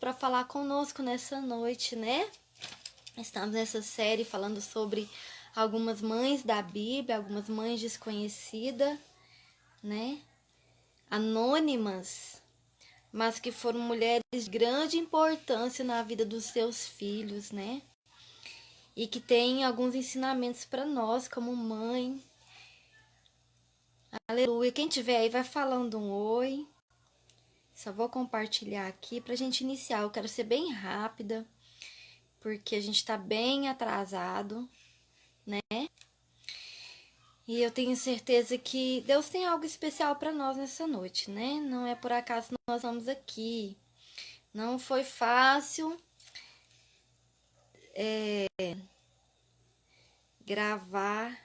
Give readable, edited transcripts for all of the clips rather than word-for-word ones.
para falar conosco nessa noite, né? Estamos nessa série falando sobre algumas mães da Bíblia, algumas mães desconhecidas, né? Anônimas, mas que foram mulheres de grande importância na vida dos seus filhos, né? E que têm alguns ensinamentos para nós como mãe. Aleluia. Quem tiver aí vai falando um oi. Só vou compartilhar aqui pra gente iniciar. Eu quero ser bem rápida, porque a gente tá bem atrasado, né? E eu tenho certeza que Deus tem algo especial para nós nessa noite, né? Não é por acaso que nós estamos aqui. Não foi fácil gravar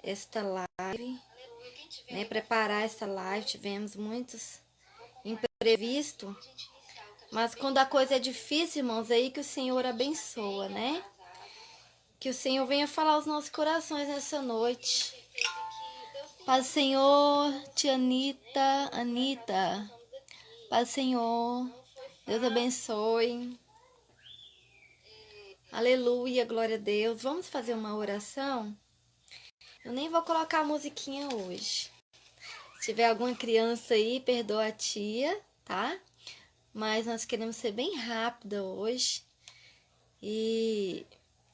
esta live, né? Preparar esta live. Tivemos muitos imprevistos. Mas quando a coisa é difícil, irmãos, é aí que o Senhor abençoa, né? Que o Senhor venha falar aos nossos corações nessa noite. Paz, Senhor, tia Anitta. Paz, Senhor. Deus abençoe. Aleluia, glória a Deus. Vamos fazer uma oração? Eu nem vou colocar a musiquinha hoje. Se tiver alguma criança aí, perdoa a tia, tá? Mas nós queremos ser bem rápida hoje. E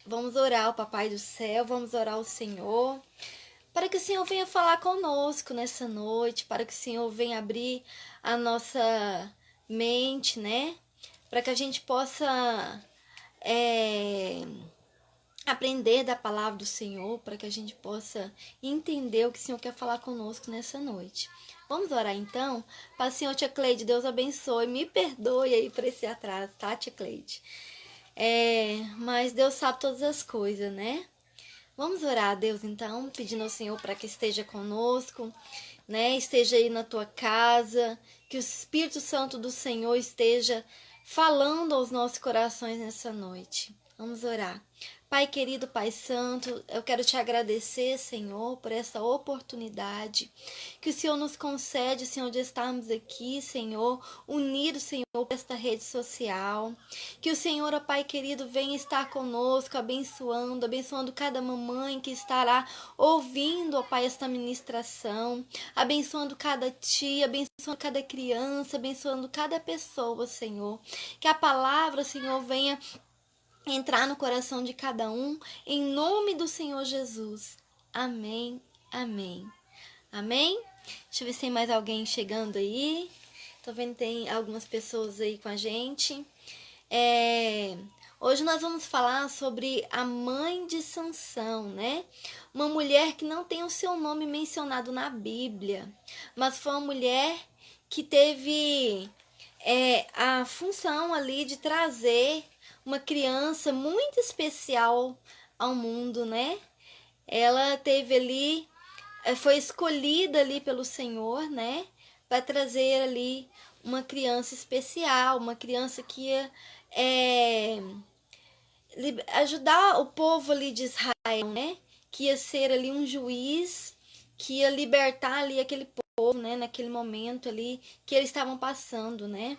vamos orar ao Papai do Céu, vamos orar ao Senhor, para que o Senhor venha falar conosco nessa noite, para que o Senhor venha abrir a nossa mente, né? Para que a gente possa aprender da palavra do Senhor, para que a gente possa entender o que o Senhor quer falar conosco nessa noite. Vamos orar então? Pai, Senhor, tia Cleide, Deus abençoe, me perdoe aí por esse atraso, tá, tia Cleide? Mas Deus sabe todas as coisas, né? Vamos orar a Deus então, pedindo ao Senhor para que esteja conosco, né? Esteja aí na tua casa, que o Espírito Santo do Senhor esteja falando aos nossos corações nessa noite. Vamos orar. Pai querido, Pai santo, eu quero te agradecer, Senhor, por essa oportunidade que o Senhor nos concede, Senhor, de estarmos aqui, Senhor, unidos, Senhor, por esta rede social. Que o Senhor, ó Pai querido, venha estar conosco, abençoando cada mamãe que estará ouvindo, ó Pai, esta ministração, abençoando cada tia, abençoando cada criança, abençoando cada pessoa, Senhor. Que a palavra, Senhor, venha entrar no coração de cada um, em nome do Senhor Jesus. Amém, amém. Amém? Deixa eu ver se tem mais alguém chegando aí. Tô vendo que tem algumas pessoas aí com a gente. Hoje nós vamos falar sobre a mãe de Sansão, né? Uma mulher que não tem o seu nome mencionado na Bíblia, mas foi uma mulher que teve a função ali de trazer uma criança muito especial ao mundo, né? Ela teve ali, foi escolhida ali pelo Senhor, né? Para trazer ali uma criança especial, uma criança que ia ajudar o povo ali de Israel, né? Que ia ser ali um juiz, que ia libertar ali aquele povo, né? Naquele momento ali que eles estavam passando, né?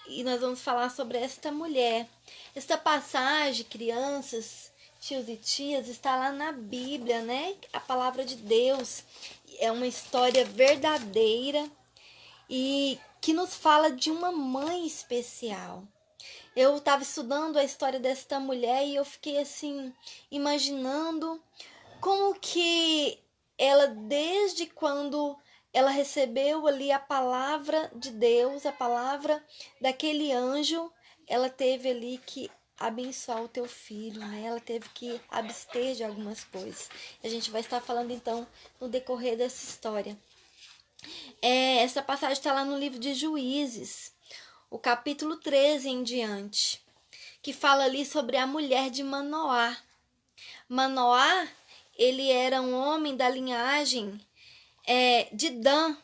E nós vamos falar sobre esta mulher. Esta passagem, crianças, tios e tias, está lá na Bíblia, né? A palavra de Deus é uma história verdadeira e que nos fala de uma mãe especial. Eu estava estudando a história desta mulher e eu fiquei assim, imaginando como que ela, desde quando ela recebeu ali a palavra de Deus, a palavra daquele anjo, ela teve ali que abençoar o teu filho, né? Ela teve que abster de algumas coisas. A gente vai estar falando então no decorrer dessa história. Essa passagem está lá no livro de Juízes, o capítulo 13 em diante, que fala ali sobre a mulher de Manoá. Manoá, ele era um homem da linhagem de Dan.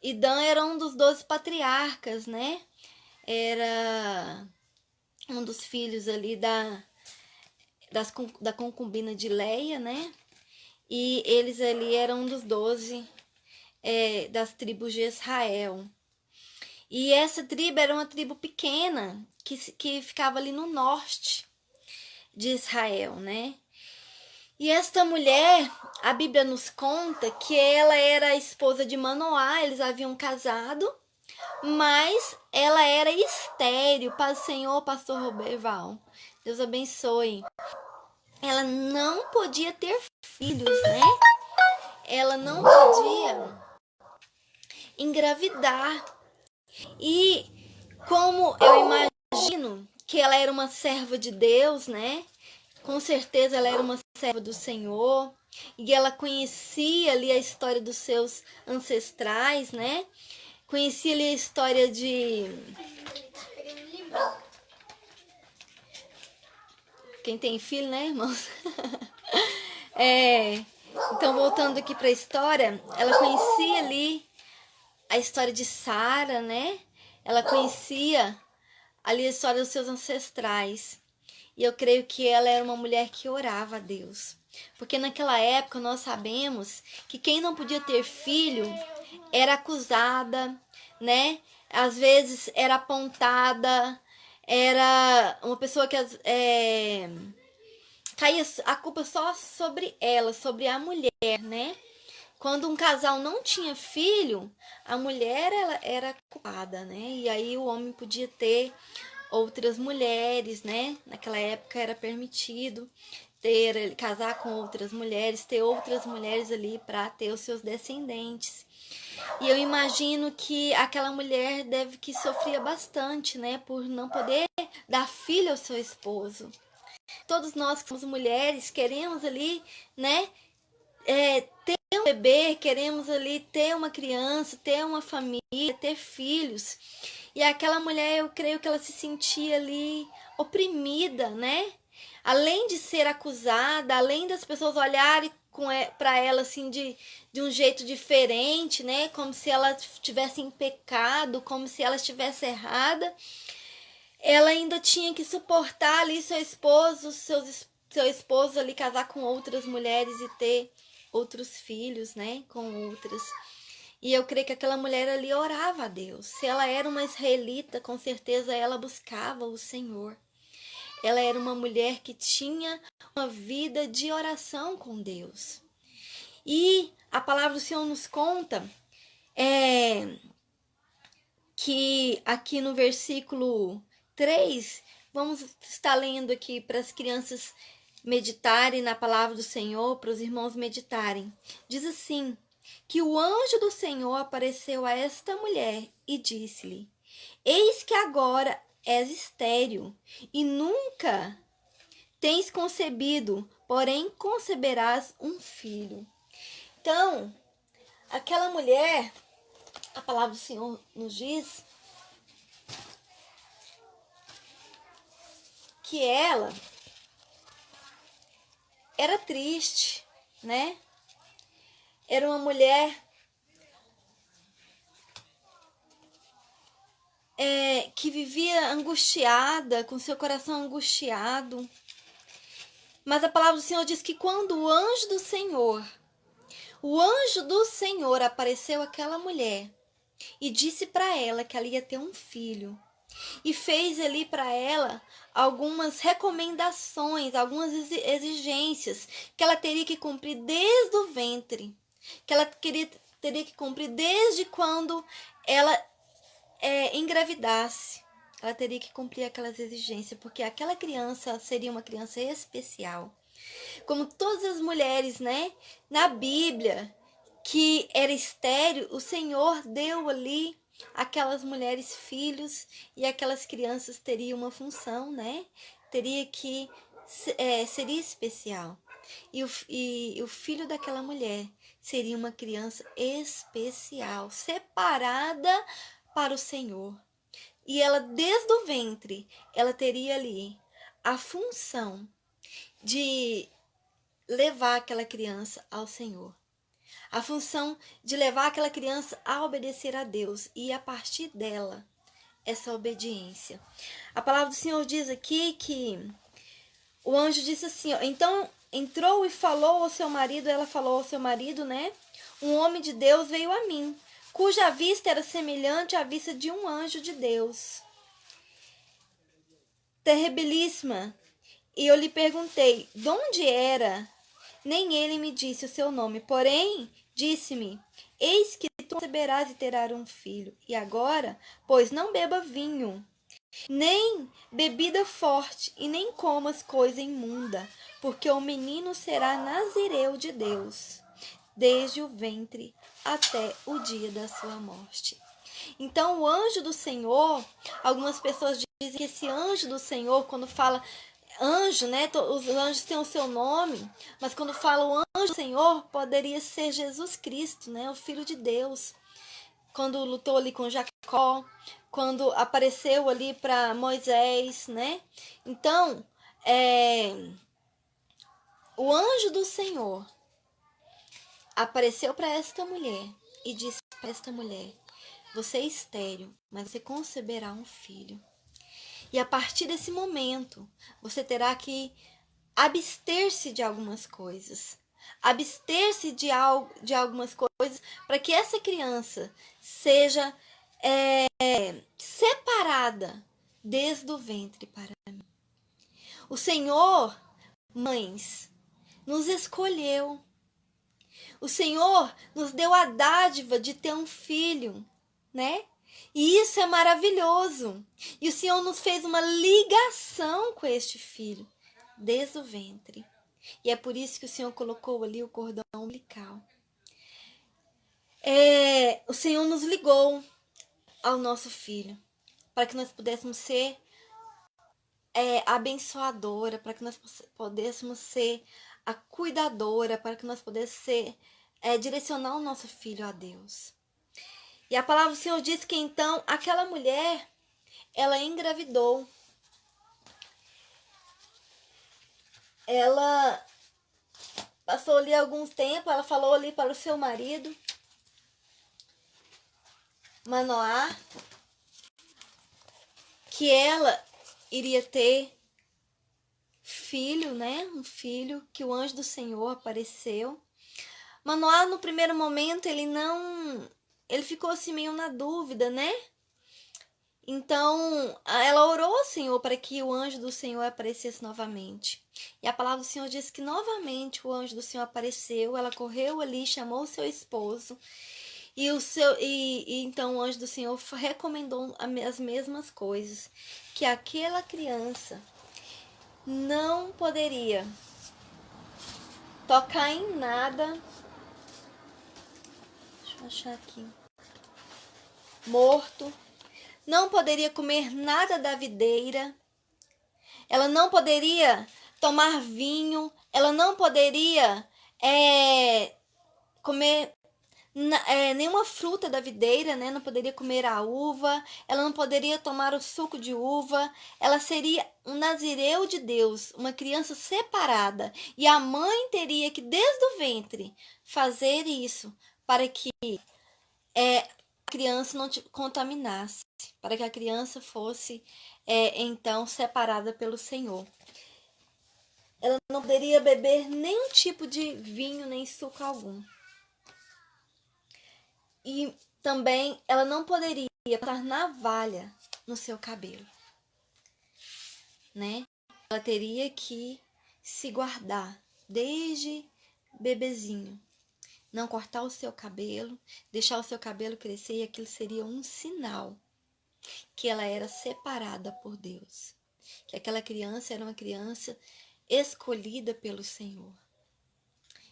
E Dan era um dos 12 patriarcas, né? Era um dos filhos ali da concubina de Leia, né? E eles ali eram um dos 12 das tribos de Israel. E essa tribo era uma tribo pequena que ficava ali no norte de Israel, né? E esta mulher, a Bíblia nos conta que ela era a esposa de Manoá, eles haviam casado, mas ela era estéril. Paz do Senhor, pastor Roberval. Deus abençoe. Ela não podia ter filhos, né? Ela não podia engravidar. E como eu imagino que ela era uma serva de Deus, né? Com certeza ela era uma serva do Senhor. E ela conhecia ali a história dos seus ancestrais, né? Conhecia ali a história de... Quem tem filho, né, irmãos? Então, voltando aqui para a história, ela conhecia ali a história de Sara, né? Ela conhecia ali a história dos seus ancestrais. E eu creio que ela era uma mulher que orava a Deus. Porque naquela época nós sabemos que quem não podia ter filho era acusada, né? Às vezes era apontada, era uma pessoa que caía a culpa só sobre ela, sobre a mulher, né? Quando um casal não tinha filho, a mulher ela era culpada, né? E aí o homem podia ter outras mulheres, né? Naquela época era permitido casar com outras mulheres, ter outras mulheres ali para ter os seus descendentes. E eu imagino que aquela mulher deve que sofria bastante, né? Por não poder dar filho ao seu esposo. Todos nós que somos mulheres queremos ali, né? Ter um bebê, queremos ali ter uma criança, ter uma família, ter filhos. E aquela mulher, eu creio que ela se sentia ali oprimida, né? Além de ser acusada, além das pessoas olharem para ela assim de um jeito diferente, né? Como se ela estivesse em pecado, como se ela estivesse errada. Ela ainda tinha que suportar ali seu esposo ali casar com outras mulheres e ter outros filhos, né? Com outras. E eu creio que aquela mulher ali orava a Deus. Se ela era uma israelita, com certeza ela buscava o Senhor. Ela era uma mulher que tinha uma vida de oração com Deus. E a palavra do Senhor nos conta que aqui no versículo 3, vamos estar lendo aqui para as crianças meditarem na palavra do Senhor, para os irmãos meditarem. Diz assim: que o anjo do Senhor apareceu a esta mulher e disse-lhe: eis que agora és estéril e nunca tens concebido, porém conceberás um filho. Então, aquela mulher, a palavra do Senhor nos diz que ela era triste, né? Era uma mulher que vivia angustiada, com seu coração angustiado. Mas a palavra do Senhor diz que quando o anjo do Senhor apareceu àquela mulher e disse para ela que ela ia ter um filho, e fez ali para ela algumas recomendações, algumas exigências que ela teria que cumprir desde o ventre, que ela teria que cumprir desde quando ela engravidasse. Ela teria que cumprir aquelas exigências, porque aquela criança seria uma criança especial. Como todas as mulheres, né, na Bíblia, que era estéril, o Senhor deu ali aquelas mulheres filhos, e aquelas crianças teriam uma função, né? Seria especial. E o filho daquela mulher seria uma criança especial, separada para o Senhor. E ela, desde o ventre, ela teria ali a função de levar aquela criança ao Senhor. A função de levar aquela criança a obedecer a Deus. E a partir dela, essa obediência. A palavra do Senhor diz aqui que o anjo disse assim, ó, então entrou e falou ao seu marido, ela falou ao seu marido, né? Um homem de Deus veio a mim, cuja vista era semelhante à vista de um anjo de Deus. Terribilíssima. E eu lhe perguntei, de onde era? Nem ele me disse o seu nome, porém, disse-me, eis que tu conceberás e terás um filho. E agora, pois não beba vinho, nem bebida forte, e nem comas coisa imunda, porque o menino será nazireu de Deus, desde o ventre até o dia da sua morte. Então, o anjo do Senhor, algumas pessoas dizem que esse anjo do Senhor, quando fala anjo, né? Os anjos têm o seu nome, mas quando fala o anjo do Senhor, poderia ser Jesus Cristo, né? O Filho de Deus. Quando lutou ali com Jacó, quando apareceu ali para Moisés, né? Então, o anjo do Senhor apareceu para esta mulher e disse para esta mulher: você é estéril, mas você conceberá um filho. E a partir desse momento, você terá que abster-se de algumas coisas. Abster-se de algumas coisas para que essa criança seja separada desde o ventre para mim. O Senhor, mães, nos escolheu. O Senhor nos deu a dádiva de ter um filho, né? E isso é maravilhoso. E o Senhor nos fez uma ligação com este filho, desde o ventre. E é por isso que o Senhor colocou ali o cordão umbilical. O Senhor nos ligou ao nosso filho, para que nós pudéssemos ser abençoadora, para que nós pudéssemos ser a cuidadora, para que nós pudéssemos ser, direcionar o nosso filho a Deus. E a palavra do Senhor diz que então aquela mulher, ela engravidou. Ela passou ali alguns tempos, ela falou ali para o seu marido, Manoá, que ela iria ter filho, né? Um filho, que o anjo do Senhor apareceu. Manoá, no primeiro momento, ele ficou assim meio na dúvida, né? Então, ela orou ao Senhor para que o anjo do Senhor aparecesse novamente. E a palavra do Senhor diz que novamente o anjo do Senhor apareceu, ela correu ali, chamou o seu esposo, e então o anjo do Senhor recomendou as mesmas coisas, que aquela criança não poderia tocar em nada. Deixa eu achar aqui. Morto. Não poderia comer nada da videira. Ela não poderia tomar vinho. Ela não poderia comer nenhuma fruta da videira, né? Não poderia comer a uva. Ela não poderia tomar o suco de uva. Ela seria um nazireu de Deus, uma criança separada. E a mãe teria que, desde o ventre, fazer isso para que a criança não te contaminasse, para que a criança fosse então separada pelo Senhor. Ela não poderia beber nenhum tipo de vinho nem suco algum. E também ela não poderia passar navalha no seu cabelo, né? Ela teria que se guardar desde bebezinho. Não cortar o seu cabelo, deixar o seu cabelo crescer, e aquilo seria um sinal que ela era separada por Deus. Que aquela criança era uma criança escolhida pelo Senhor.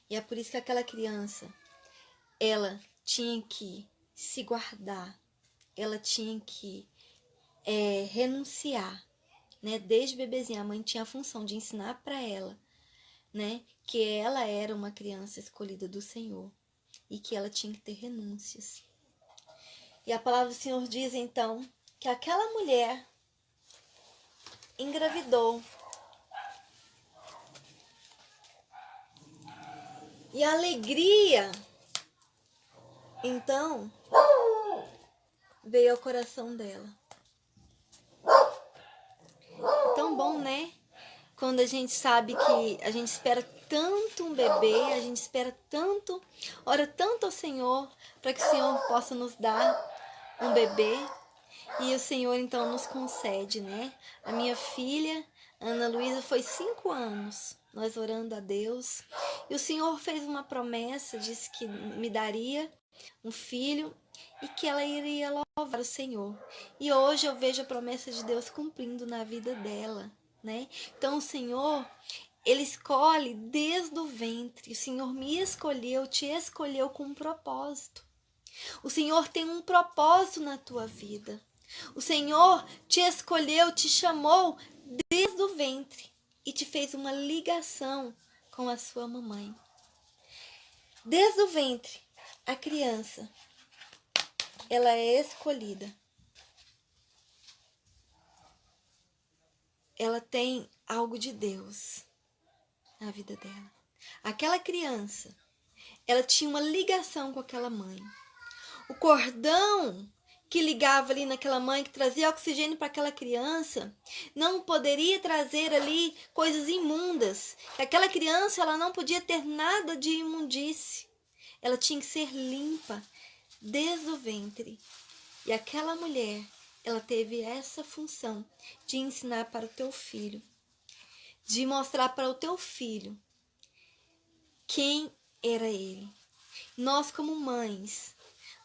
E é por isso que aquela criança, ela tinha que se guardar, ela tinha que renunciar, né? Desde bebezinha, a mãe tinha a função de ensinar para ela, né, que ela era uma criança escolhida do Senhor e que ela tinha que ter renúncias. E a palavra do Senhor diz então que aquela mulher engravidou. E a alegria então veio ao coração dela. Tão bom, né? quando a gente sabe que a gente espera tanto um bebê, a gente espera tanto, ora tanto ao Senhor, para que o Senhor possa nos dar um bebê. E o Senhor então nos concede, né? A minha filha, Ana Luísa, foi 5 anos nós orando a Deus. E o Senhor fez uma promessa, disse que me daria um filho e que ela iria louvar o Senhor. E hoje eu vejo a promessa de Deus cumprindo na vida dela, né? Então o Senhor, Ele escolhe desde o ventre. O Senhor me escolheu, te escolheu com um propósito. O Senhor tem um propósito na tua vida. O Senhor te escolheu, te chamou desde o ventre e te fez uma ligação com a sua mamãe. Desde o ventre, a criança, ela é escolhida. Ela tem algo de Deus na vida dela. Aquela criança, ela tinha uma ligação com aquela mãe. O cordão que ligava ali naquela mãe, que trazia oxigênio para aquela criança, não poderia trazer ali coisas imundas. Aquela criança, ela não podia ter nada de imundície. Ela tinha que ser limpa desde o ventre. E aquela mulher, ela teve essa função de ensinar para o teu filho, de mostrar para o teu filho quem era ele. Nós, como mães,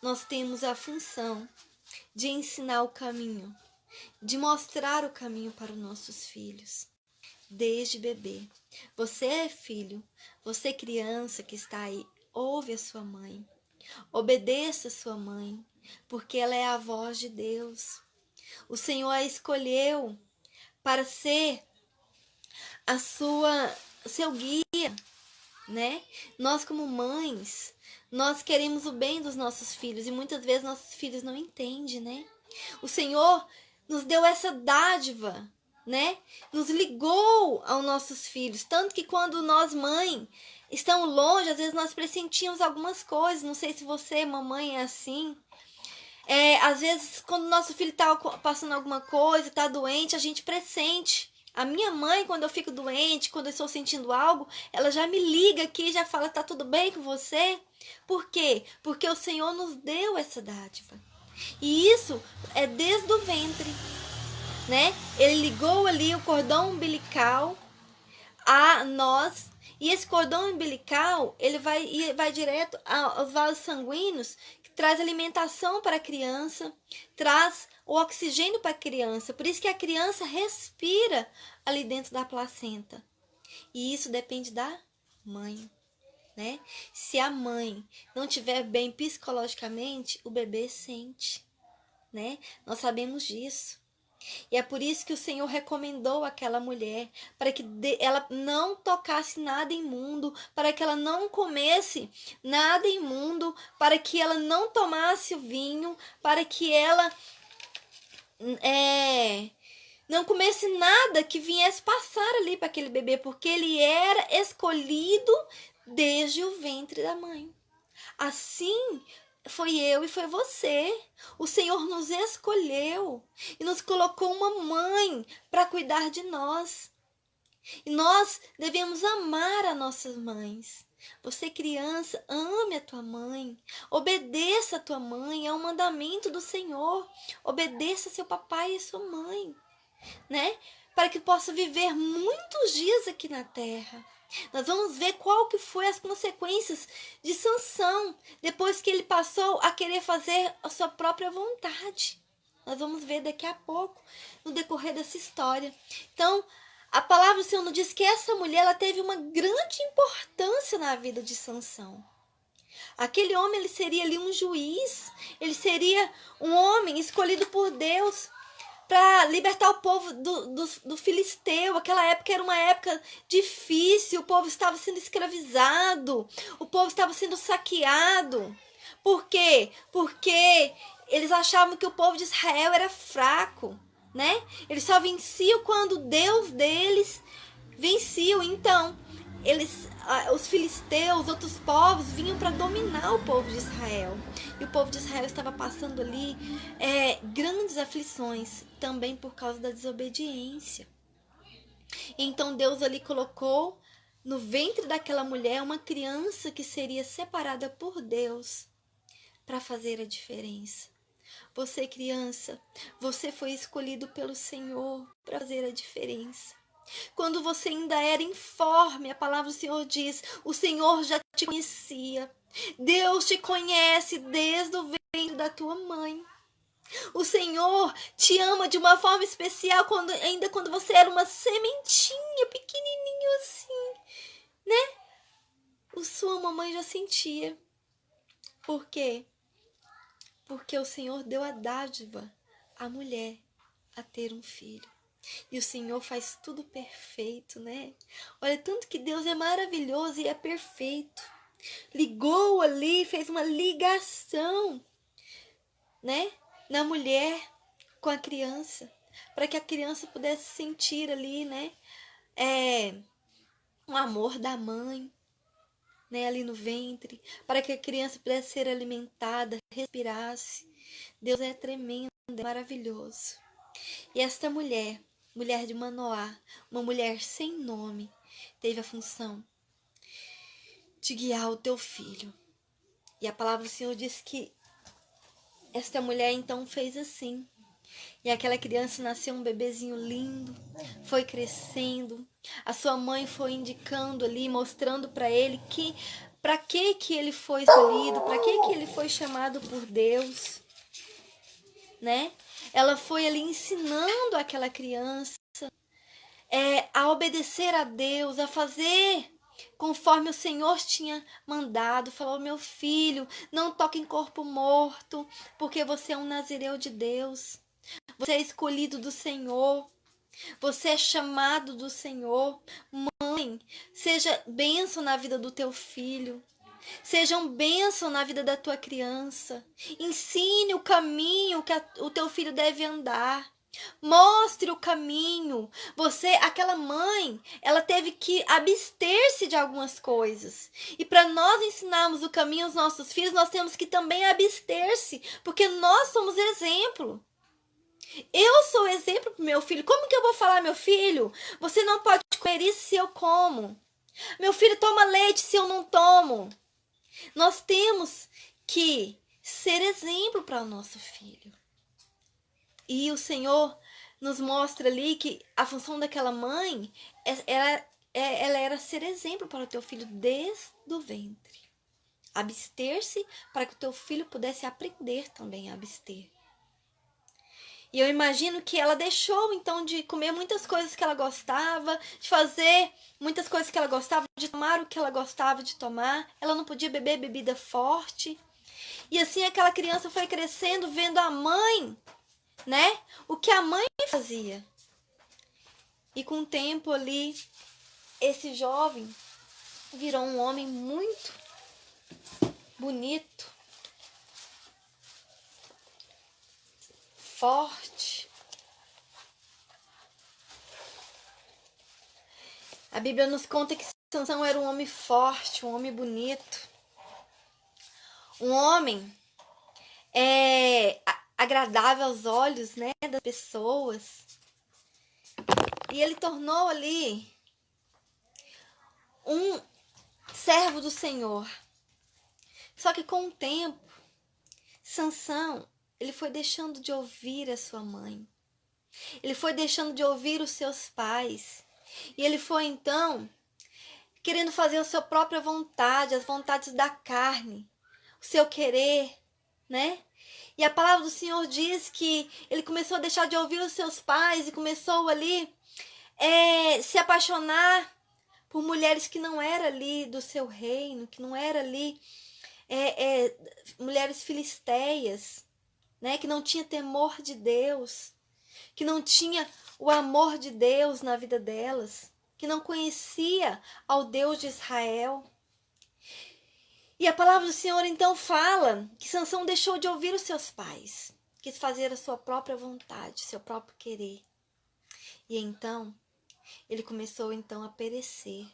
nós temos a função de ensinar o caminho, de mostrar o caminho para os nossos filhos, desde bebê. Você é filho, você é criança que está aí, ouve a sua mãe, obedeça a sua mãe, porque ela é a voz de Deus. O Senhor a escolheu para ser seu guia, né? Nós, como mães, nós queremos o bem dos nossos filhos e muitas vezes nossos filhos não entendem, né? O Senhor nos deu essa dádiva, né? Nos ligou aos nossos filhos, tanto que quando nós, mãe, estamos longe, às vezes nós pressentimos algumas coisas. Não sei se você, mamãe, é assim. Às vezes, quando nosso filho está passando alguma coisa, está doente, a gente pressente. A minha mãe, quando eu fico doente, quando eu estou sentindo algo, ela já me liga aqui e já fala, tá tudo bem com você? Por quê? Porque o Senhor nos deu essa dádiva. E isso é desde o ventre, né? Ele ligou ali o cordão umbilical a nós. E esse cordão umbilical, ele vai direto aos vasos sanguíneos, que traz alimentação para a criança, traz o oxigênio para a criança. Por isso que a criança respira ali dentro da placenta. E isso depende da mãe, né? Se a mãe não estiver bem psicologicamente, o bebê sente, né? Nós sabemos disso. E é por isso que o Senhor recomendou àquela mulher para que ela não tocasse nada imundo, para que ela não comesse nada imundo, para que ela não tomasse o vinho, para que ela não comesse nada que viesse passar ali para aquele bebê, porque ele era escolhido desde o ventre da mãe. Assim foi eu e foi você. O Senhor nos escolheu e nos colocou uma mãe para cuidar de nós. E nós devemos amar as nossas mães. Você, criança, ame a tua mãe. Obedeça a tua mãe. É um mandamento do Senhor. Obedeça seu papai e sua mãe, né? Para que possa viver muitos dias aqui na terra. Nós vamos ver qual que foi as consequências de Sansão, depois que ele passou a querer fazer a sua própria vontade. Nós vamos ver daqui a pouco, no decorrer dessa história. Então, a palavra do Senhor nos diz que essa mulher, ela teve uma grande importância na vida de Sansão. Aquele homem, ele seria ali um juiz, ele seria um homem escolhido por Deus para libertar o povo do filisteu. Aquela época era uma época difícil, o povo estava sendo escravizado, o povo estava sendo saqueado. Por quê? Porque eles achavam que o povo de Israel era fraco, né? Eles só venciam quando Deus deles venciam. Então, os filisteus, outros povos, vinham para dominar o povo de Israel. E o povo de Israel estava passando ali grandes aflições, também por causa da desobediência. Então Deus ali colocou no ventre daquela mulher uma criança que seria separada por Deus para fazer a diferença. Você, criança, você foi escolhido pelo Senhor para fazer a diferença. Quando você ainda era informe, a palavra do Senhor diz, o Senhor já te conhecia. Deus te conhece desde o ventre da tua mãe. O Senhor te ama de uma forma especial ainda quando você era uma sementinha pequenininho assim, né? Sua mamãe já sentia. Por quê? Porque o Senhor deu a dádiva à mulher a ter um filho. E o Senhor faz tudo perfeito, né? Olha, tanto que Deus é maravilhoso e é perfeito. Ligou ali, fez uma ligação, né? Na mulher com a criança, para que a criança pudesse sentir ali, né? O amor da mãe, né? Ali no ventre, para que a criança pudesse ser alimentada, respirasse. Deus é tremendo, é maravilhoso. E esta mulher de Manoá, uma mulher sem nome, teve a função de guiar o teu filho. E a palavra do Senhor diz que esta mulher então fez assim. E aquela criança nasceu um bebezinho lindo, foi crescendo. A sua mãe foi indicando ali, mostrando para ele que para que ele foi escolhido, para que ele foi chamado por Deus, né? Ela foi ali ensinando aquela criança a obedecer a Deus, a fazer conforme o Senhor tinha mandado. Falou: meu filho, não toque em corpo morto, porque você é um nazireu de Deus. Você é escolhido do Senhor. Você é chamado do Senhor. Mãe, seja bênção na vida do teu filho. Seja um bênção na vida da tua criança. Ensine o caminho que o teu filho deve andar. Mostre o caminho. Aquela mãe, ela teve que abster-se de algumas coisas. E para nós ensinarmos o caminho aos nossos filhos, nós temos que também abster-se, porque nós somos exemplo. Eu sou exemplo para o meu filho. Como que eu vou falar, meu filho? Você não pode comer isso se eu como. Meu filho toma leite se eu não tomo. Nós temos que ser exemplo para o nosso filho. E o Senhor nos mostra ali que a função daquela mãe, ela era ser exemplo para o teu filho desde o ventre. Abster-se para que o teu filho pudesse aprender também a abster. E eu imagino que ela deixou, então, de comer muitas coisas que ela gostava, de fazer muitas coisas que ela gostava, de tomar o que ela gostava de tomar. Ela não podia beber bebida forte. E assim aquela criança foi crescendo, vendo a mãe, né? O que a mãe fazia. E com o tempo ali, esse jovem virou um homem muito bonito, forte. A Bíblia nos conta que Sansão era um homem forte, um homem bonito. Um homem agradável aos olhos, né, das pessoas. E ele tornou ali um servo do Senhor. Só que com o tempo, Sansão, ele foi deixando de ouvir a sua mãe. Ele foi deixando de ouvir os seus pais. E ele foi então querendo fazer a sua própria vontade, as vontades da carne, o seu querer, né? E a palavra do Senhor diz que ele começou a deixar de ouvir os seus pais e começou ali se apaixonar por mulheres que não eram ali do seu reino, que não eram ali mulheres filisteias, né? Que não tinha temor de Deus, que não tinha o amor de Deus na vida delas, que não conhecia ao Deus de Israel. E a palavra do Senhor então fala que Sansão deixou de ouvir os seus pais, quis fazer a sua própria vontade, seu próprio querer. E então, ele começou então a perecer.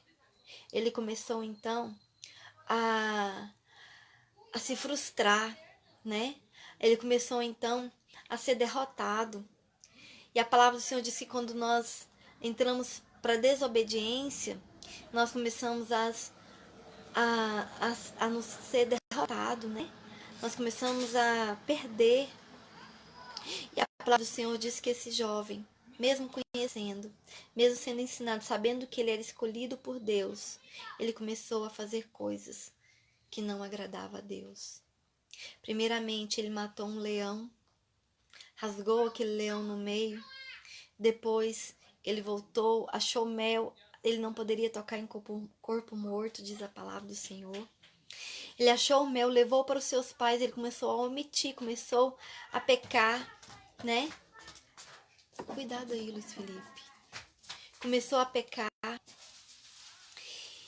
Ele começou então a se frustrar, né? Ele começou então a ser derrotado. E a palavra do Senhor diz que quando nós entramos para desobediência, nós começamos a nos ser derrotados, né? Nós começamos a perder. E a palavra do Senhor diz que esse jovem, mesmo conhecendo, mesmo sendo ensinado, sabendo que ele era escolhido por Deus, ele começou a fazer coisas que não agradavam a Deus. Primeiramente, ele matou um leão, rasgou aquele leão no meio. Depois, ele voltou, achou mel. Ele não poderia tocar em corpo morto, diz a palavra do Senhor. Ele achou o mel, levou para os seus pais, ele começou a omitir, começou a pecar, né? Cuidado aí, Luiz Felipe. Começou a pecar.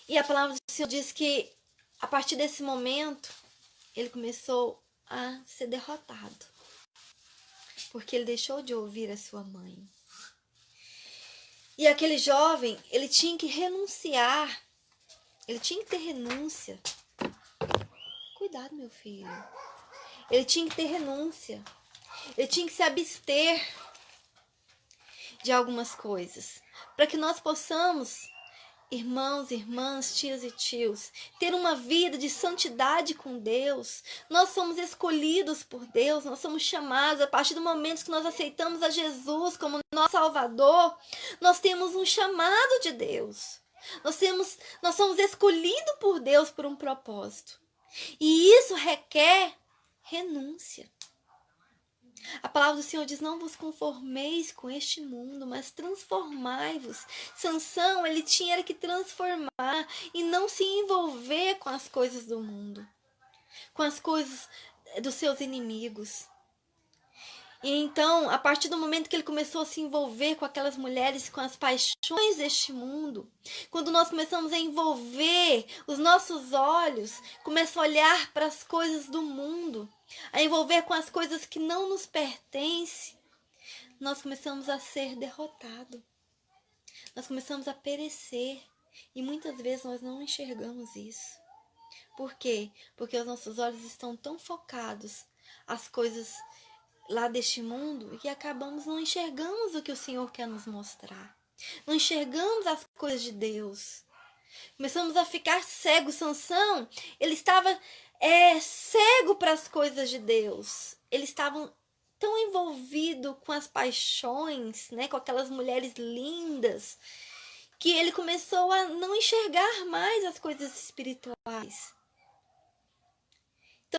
E a palavra do Senhor diz que, a partir desse momento, ele começou a ser derrotado. Porque ele deixou de ouvir a sua mãe. E aquele jovem, ele tinha que renunciar. Ele tinha que ter renúncia. Cuidado, meu filho. Ele tinha que ter renúncia. Ele tinha que se abster de algumas coisas. Para que nós possamos, irmãos, irmãs, tias e tios, ter uma vida de santidade com Deus. Nós somos escolhidos por Deus, nós somos chamados. A partir do momento que nós aceitamos a Jesus como nosso Salvador, nós temos um chamado de Deus. Nós somos escolhidos por Deus por um propósito. E isso requer renúncia. A palavra do Senhor diz: não vos conformeis com este mundo, mas transformai-vos. Sansão, ele tinha que transformar e não se envolver com as coisas do mundo, com as coisas dos seus inimigos. E então, a partir do momento que ele começou a se envolver com aquelas mulheres, com as paixões deste mundo, quando nós começamos a envolver os nossos olhos, começa a olhar para as coisas do mundo, a envolver com as coisas que não nos pertencem, nós começamos a ser derrotados. Nós começamos a perecer. E muitas vezes nós não enxergamos isso. Por quê? Porque os nossos olhos estão tão focados às coisas lá deste mundo e acabamos não enxergamos o que o Senhor quer nos mostrar. Não enxergamos as coisas de Deus. Começamos a ficar cegos. Sansão, ele estava cego para as coisas de Deus. Ele estava tão envolvido com as paixões, né, com aquelas mulheres lindas, que ele começou a não enxergar mais as coisas espirituais.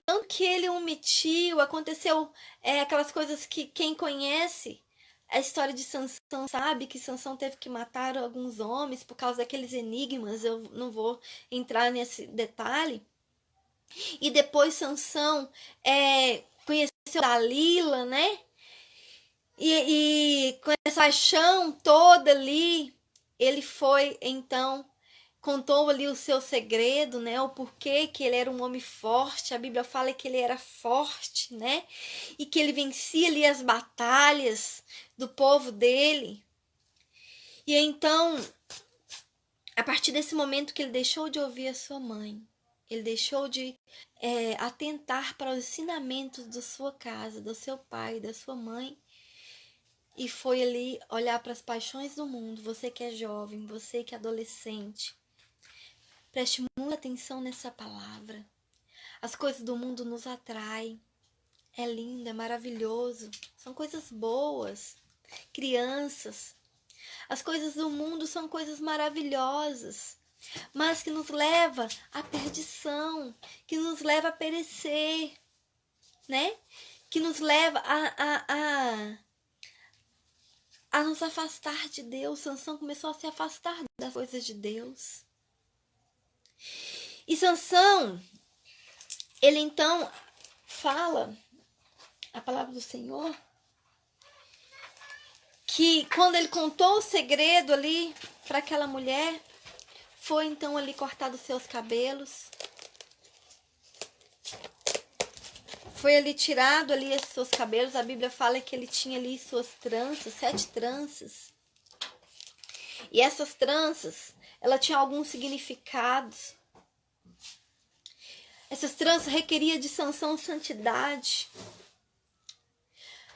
Tanto que ele omitiu, aconteceu aquelas coisas que quem conhece a história de Sansão sabe que Sansão teve que matar alguns homens por causa daqueles enigmas. Eu não vou entrar nesse detalhe. E depois Sansão conheceu Dalila, né? E com essa paixão toda ali, ele foi, então, contou ali o seu segredo, né? O porquê que ele era um homem forte. A Bíblia fala que ele era forte, né? E que ele vencia ali as batalhas do povo dele. E então, a partir desse momento que ele deixou de ouvir a sua mãe, ele deixou de atentar para os ensinamentos da sua casa, do seu pai, da sua mãe, e foi ali olhar para as paixões do mundo. Você que é jovem, você que é adolescente, preste muita atenção nessa palavra. As coisas do mundo nos atraem. É lindo, é maravilhoso. São coisas boas. Crianças. As coisas do mundo são coisas maravilhosas, mas que nos leva à perdição, que nos leva a perecer, né? Que nos leva a nos afastar de Deus. Sansão começou a se afastar das coisas de Deus. E Sansão, ele então fala, a palavra do Senhor, que quando ele contou o segredo ali para aquela mulher, foi então ali cortado os seus cabelos, foi ali tirado ali os seus cabelos. A Bíblia fala que ele tinha ali suas tranças, 7 tranças. E essas tranças, ela tinha alguns significados. Essas tranças requeriam de Sansão santidade.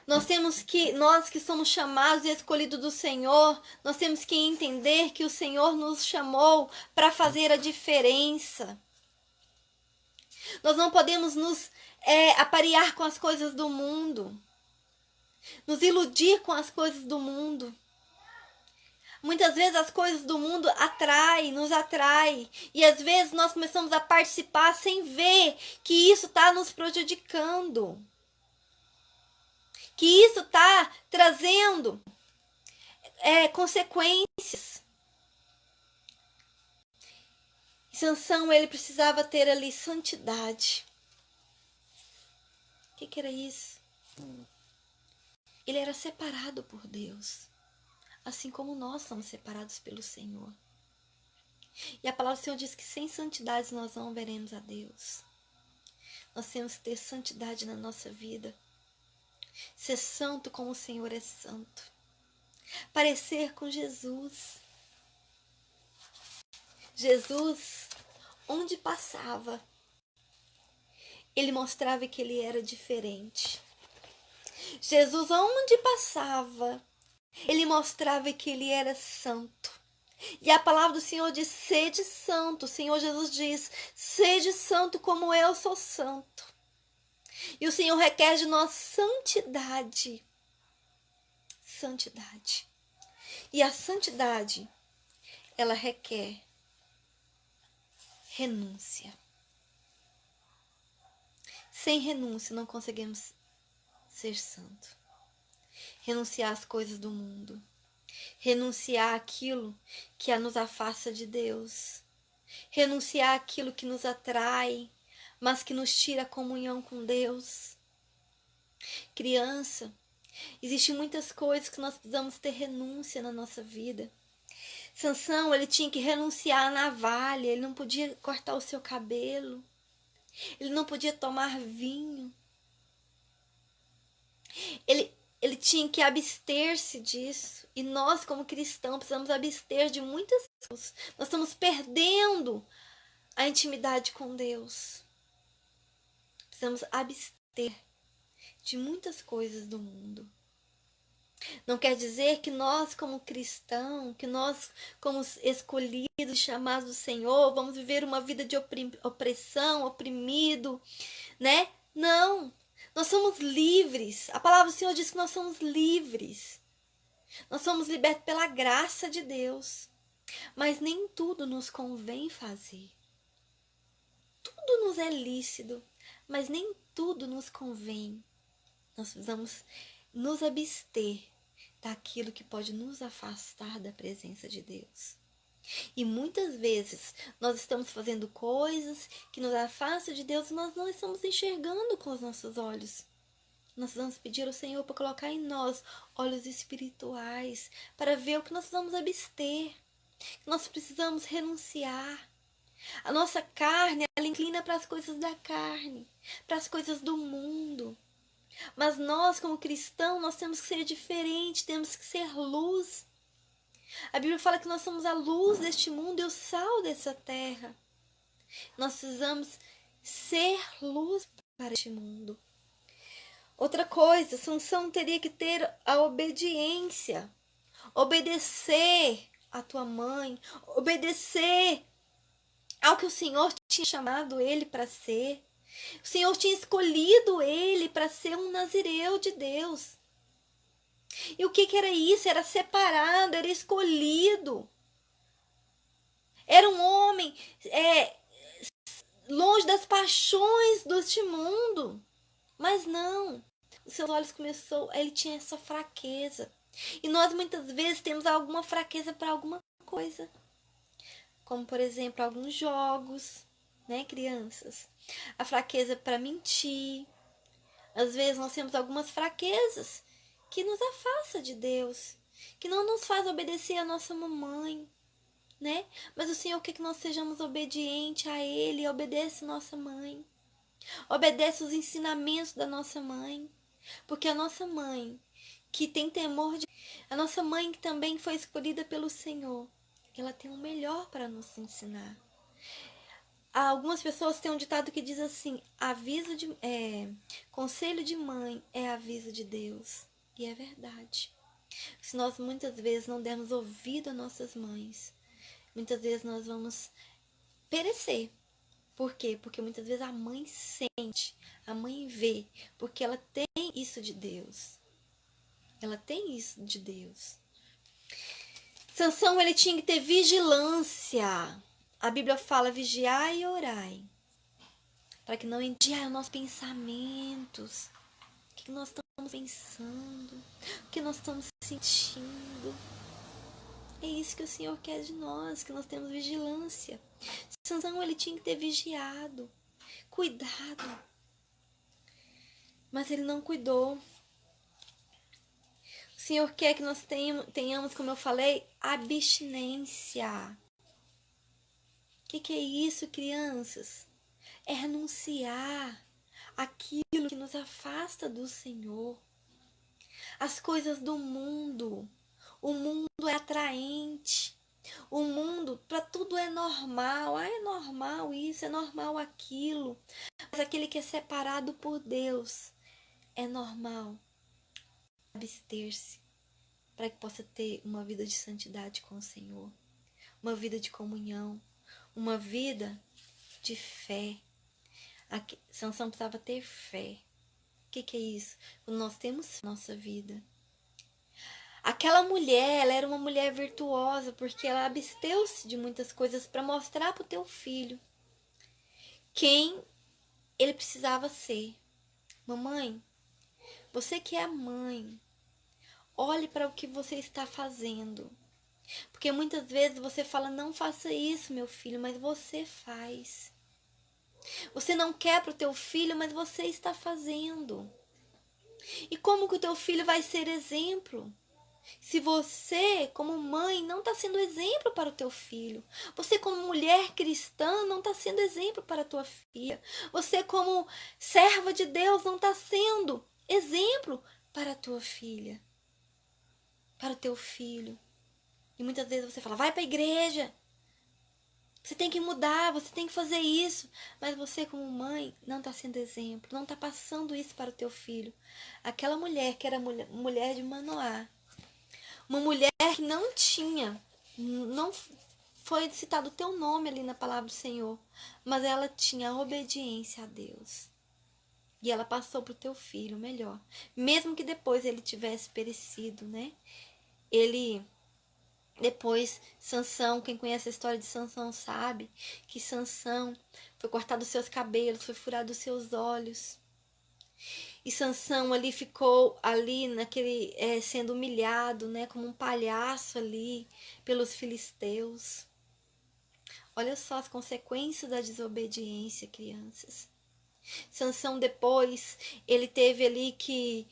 Nós que somos chamados e escolhidos do Senhor, nós temos que entender que o Senhor nos chamou para fazer a diferença. Nós não podemos nos aparear com as coisas do mundo, nos iludir com as coisas do mundo. Muitas vezes as coisas do mundo nos atraem. E às vezes nós começamos a participar sem ver que isso está nos prejudicando. Que isso está trazendo consequências. Sansão, ele precisava ter ali santidade. O que era isso? Ele era separado por Deus. Assim como nós somos separados pelo Senhor. E a palavra do Senhor diz que sem santidade nós não veremos a Deus. Nós temos que ter santidade na nossa vida. Ser santo como o Senhor é santo. Parecer com Jesus. Jesus, onde passava, ele mostrava que ele era diferente. Jesus, onde passava, ele mostrava que ele era santo. E a palavra do Senhor diz, sede santo. O Senhor Jesus diz, sede santo como eu sou santo. E o Senhor requer de nós santidade. Santidade. E a santidade, ela requer renúncia. Sem renúncia não conseguimos ser santo. Renunciar às coisas do mundo. Renunciar àquilo que nos afasta de Deus. Renunciar àquilo que nos atrai, mas que nos tira a comunhão com Deus. Criança, existem muitas coisas que nós precisamos ter renúncia na nossa vida. Sansão, ele tinha que renunciar à navalha, ele não podia cortar o seu cabelo, ele não podia tomar vinho, ele tinha que abster-se disso. E nós, como cristãos, precisamos abster de muitas coisas. Nós estamos perdendo a intimidade com Deus. Precisamos abster de muitas coisas do mundo. Não quer dizer que nós, como cristãos, que nós, como escolhidos, chamados do Senhor, vamos viver uma vida de opressão, oprimido, né? Não. Nós somos livres. A palavra do Senhor diz que nós somos livres. Nós somos libertos pela graça de Deus. Mas nem tudo nos convém fazer. Tudo nos é lícito, mas nem tudo nos convém. Nós precisamos nos abster daquilo que pode nos afastar da presença de Deus. E muitas vezes nós estamos fazendo coisas que nos afastam de Deus e nós não estamos enxergando com os nossos olhos. Nós vamos pedir ao Senhor para colocar em nós olhos espirituais, para ver o que nós vamos abster, que nós precisamos renunciar. A nossa carne, ela inclina para as coisas da carne, para as coisas do mundo. Mas nós, como cristãos, nós temos que ser diferentes, temos que ser luz. A Bíblia fala que nós somos a luz deste mundo e o sal dessa terra. Nós precisamos ser luz para este mundo. Outra coisa, Sansão teria que ter a obediência. Obedecer à tua mãe, obedecer ao que o Senhor tinha chamado ele para ser. O Senhor tinha escolhido ele para ser um nazireu de Deus. E o que era isso? Era separado, era escolhido. Era um homem longe das paixões deste mundo. Mas não, os seus olhos ele tinha essa fraqueza. E nós muitas vezes temos alguma fraqueza para alguma coisa. Como, por exemplo, alguns jogos, né, crianças? A fraqueza para mentir. Às vezes nós temos algumas fraquezas que nos afasta de Deus, que não nos faz obedecer a nossa mamãe, né? Mas o Senhor quer que nós sejamos obedientes a Ele, obedece nossa mãe. Obedece os ensinamentos da nossa mãe. Porque a nossa mãe, que tem temor de... A nossa mãe que também foi escolhida pelo Senhor, ela tem o melhor para nos ensinar. Algumas pessoas têm um ditado que diz assim: conselho de mãe é aviso de Deus. E é verdade. Se nós muitas vezes não dermos ouvido às nossas mães, muitas vezes nós vamos perecer. Por quê? Porque muitas vezes a mãe sente, a mãe vê, porque ela tem isso de Deus. Ela tem isso de Deus. Sansão, ele tinha que ter vigilância. A Bíblia fala: vigiai e orai, para que não endiai os nossos pensamentos. O que nós estamos pensando? O que nós estamos sentindo? É isso que o Senhor quer de nós, que nós temos vigilância. Sansão, ele tinha que ter vigiado, cuidado. Mas ele não cuidou. O Senhor quer que nós tenhamos, como eu falei, abstinência. O que é isso, crianças? É renunciar aquilo que nos afasta do Senhor. As coisas do mundo. O mundo é atraente. O mundo, para tudo é normal. É normal isso, é normal aquilo. Mas aquele que é separado por Deus, é normal abster-se para que possa ter uma vida de santidade com o Senhor. Uma vida de comunhão. Uma vida de fé. Sansão precisava ter fé. O que é isso? Quando nós temos nossa vida. Aquela mulher, ela era uma mulher virtuosa, porque ela absteu-se de muitas coisas para mostrar para o teu filho quem ele precisava ser. Mamãe, você que é a mãe, olhe para o que você está fazendo. Porque muitas vezes você fala: não faça isso, meu filho, mas você faz. Você não quer para o teu filho, mas você está fazendo. E como que o teu filho vai ser exemplo? Se você, como mãe, não está sendo exemplo para o teu filho. Você, como mulher cristã, não está sendo exemplo para a tua filha. Você, como serva de Deus, não está sendo exemplo para a tua filha. Para o teu filho. E muitas vezes você fala: vai para a igreja. Você tem que mudar, você tem que fazer isso. Mas você, como mãe, não está sendo exemplo. Não está passando isso para o teu filho. Aquela mulher que era mulher de Manoá. Uma mulher que não tinha, não foi citado o teu nome ali na palavra do Senhor, mas ela tinha obediência a Deus. E ela passou para o teu filho melhor. Mesmo que depois ele tivesse perecido, né? Depois, Sansão, quem conhece a história de Sansão sabe que Sansão foi cortado os seus cabelos, foi furado os seus olhos. E Sansão ali ficou ali sendo humilhado, né, como um palhaço ali pelos filisteus. Olha só as consequências da desobediência, crianças. Sansão depois, ele teve ali que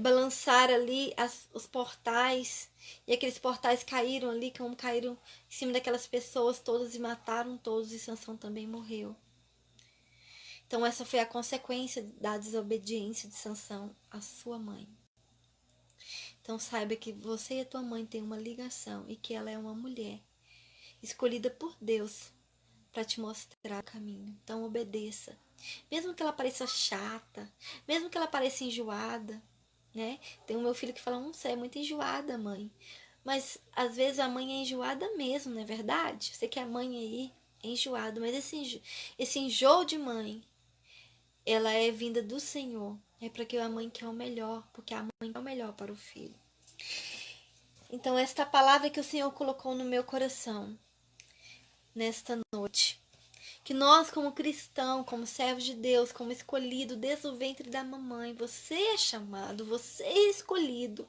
balançar ali os portais, e aqueles portais caíram ali, como caíram em cima daquelas pessoas todas e mataram todos, e Sansão também morreu. Então essa foi a consequência da desobediência de Sansão à sua mãe. Então saiba que você e a tua mãe têm uma ligação e que ela é uma mulher escolhida por Deus para te mostrar o caminho. Então obedeça. Mesmo que ela pareça chata, mesmo que ela pareça enjoada, né? Tem o meu filho que fala: você é muito enjoada, mãe. Mas às vezes a mãe é enjoada mesmo, não é verdade? Você que é mãe aí, é enjoado, mas esse enjoo de mãe, ela é vinda do Senhor. É para que a mãe quer o melhor, porque a mãe quer o melhor para o filho. Então, esta palavra que o Senhor colocou no meu coração, nesta noite, que nós, como cristão, como servos de Deus, como escolhido desde o ventre da mamãe, você é chamado, você é escolhido.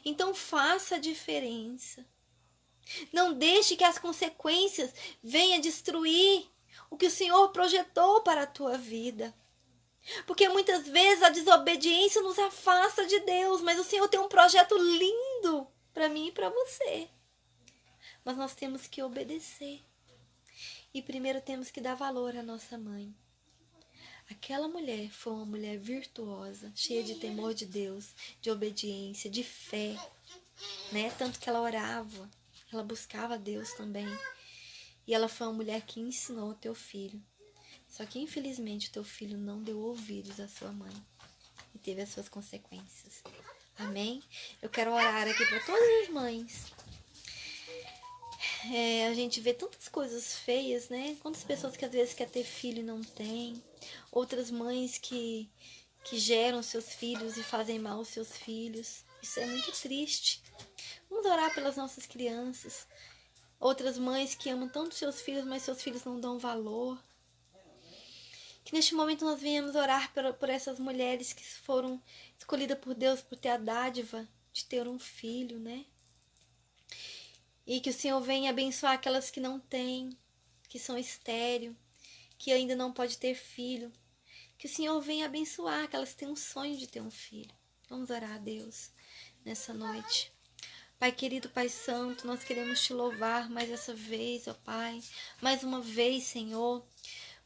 Então, faça a diferença. Não deixe que as consequências venham destruir o que o Senhor projetou para a tua vida. Porque muitas vezes a desobediência nos afasta de Deus, mas o Senhor tem um projeto lindo para mim e para você. Mas nós temos que obedecer. E primeiro temos que dar valor à nossa mãe. Aquela mulher foi uma mulher virtuosa, cheia de temor de Deus, de obediência, de fé, né? Tanto que ela orava, ela buscava a Deus também. E ela foi uma mulher que ensinou o teu filho. Só que infelizmente o teu filho não deu ouvidos à sua mãe e teve as suas consequências. Amém? Eu quero orar aqui para todas as mães. A gente vê tantas coisas feias, né? Quantas pessoas que às vezes quer ter filho e não tem. Outras mães que geram seus filhos e fazem mal aos seus filhos. Isso é muito triste. Vamos orar pelas nossas crianças. Outras mães que amam tanto seus filhos, mas seus filhos não dão valor. Que neste momento nós venhamos orar por essas mulheres que foram escolhidas por Deus por ter a dádiva de ter um filho, né? E que o Senhor venha abençoar aquelas que não têm, que são estéril, que ainda não pode ter filho. Que o Senhor venha abençoar aquelas que têm um sonho de ter um filho. Vamos orar a Deus nessa noite. Pai querido, Pai santo, nós queremos te louvar mais essa vez, ó Pai. Mais uma vez, Senhor.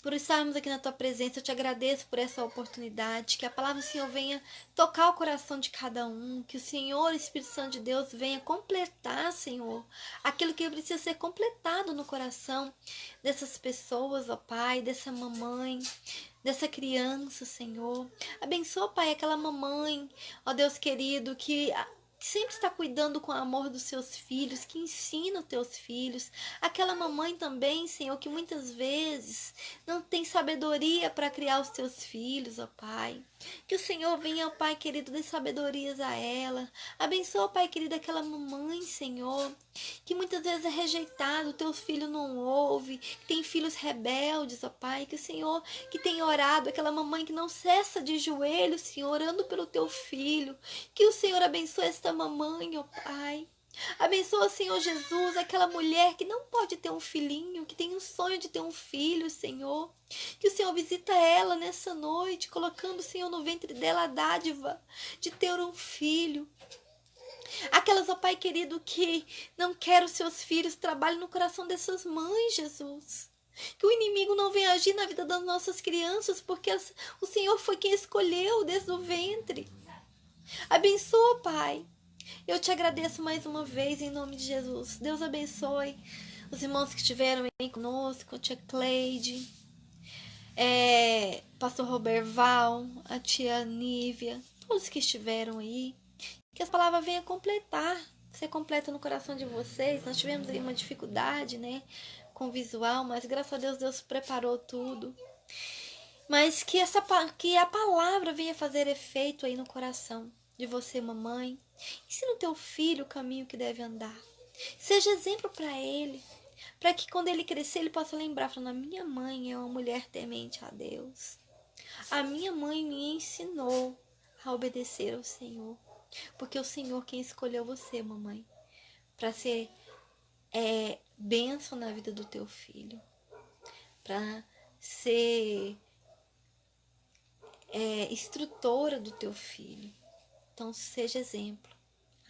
Por estarmos aqui na tua presença, eu te agradeço por essa oportunidade, que a palavra do Senhor venha tocar o coração de cada um, que o Senhor, Espírito Santo de Deus, venha completar, Senhor, aquilo que precisa ser completado no coração dessas pessoas, ó Pai, dessa mamãe, dessa criança, Senhor. Abençoa, Pai, aquela mamãe, ó Deus querido, que sempre está cuidando com amor dos seus filhos, que ensina os teus filhos. Aquela mamãe também, Senhor, que muitas vezes não tem sabedoria para criar os teus filhos, ó Pai. Que o Senhor venha, ó Pai querido, dê sabedorias a ela. Abençoa, ó Pai querido, aquela mamãe, Senhor, que muitas vezes é rejeitado, o teu filho não ouve, que tem filhos rebeldes, ó Pai. Que o Senhor, que tem orado, aquela mamãe que não cessa de joelhos, Senhor, orando pelo teu filho. Que o Senhor abençoe esta mamãe, ó Pai. Abençoa, Senhor Jesus, aquela mulher que não pode ter um filhinho, que tem um sonho de ter um filho, Senhor. Que o Senhor visita ela nessa noite, colocando, Senhor, no ventre dela a dádiva de ter um filho. Aquelas, ó Pai querido, que não querem os seus filhos, trabalhem no coração dessas mães, Jesus. Que o inimigo não venha agir na vida das nossas crianças, porque o Senhor foi quem escolheu desde o ventre. Abençoa, Pai. Eu te agradeço mais uma vez em nome de Jesus. Deus abençoe os irmãos que estiveram aí conosco, a tia Cleide, pastor Roberval, a tia Nívia, todos que estiveram aí. Que essa palavra venha completar, ser completa no coração de vocês. Nós tivemos aí uma dificuldade, né, com o visual, mas graças a Deus, Deus preparou tudo. Mas que a palavra venha fazer efeito aí no coração de você, mamãe. Ensina o teu filho o caminho que deve andar. Seja exemplo para ele, para que quando ele crescer ele possa lembrar, falando, a minha mãe é uma mulher temente a Deus. A minha mãe me ensinou a obedecer ao Senhor, porque é o Senhor quem escolheu você, mamãe, para ser bênção na vida do teu filho, para ser instrutora do teu filho. Então seja exemplo.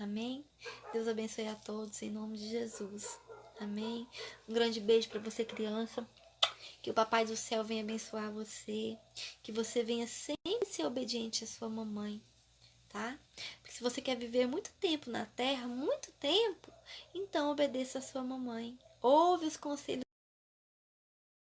Amém? Deus abençoe a todos em nome de Jesus. Amém? Um grande beijo para você, criança. Que o Papai do Céu venha abençoar você. Que você venha sempre ser obediente à sua mamãe. Tá? Porque se você quer viver muito tempo na terra, muito tempo, então obedeça a sua mamãe. Ouve os conselhos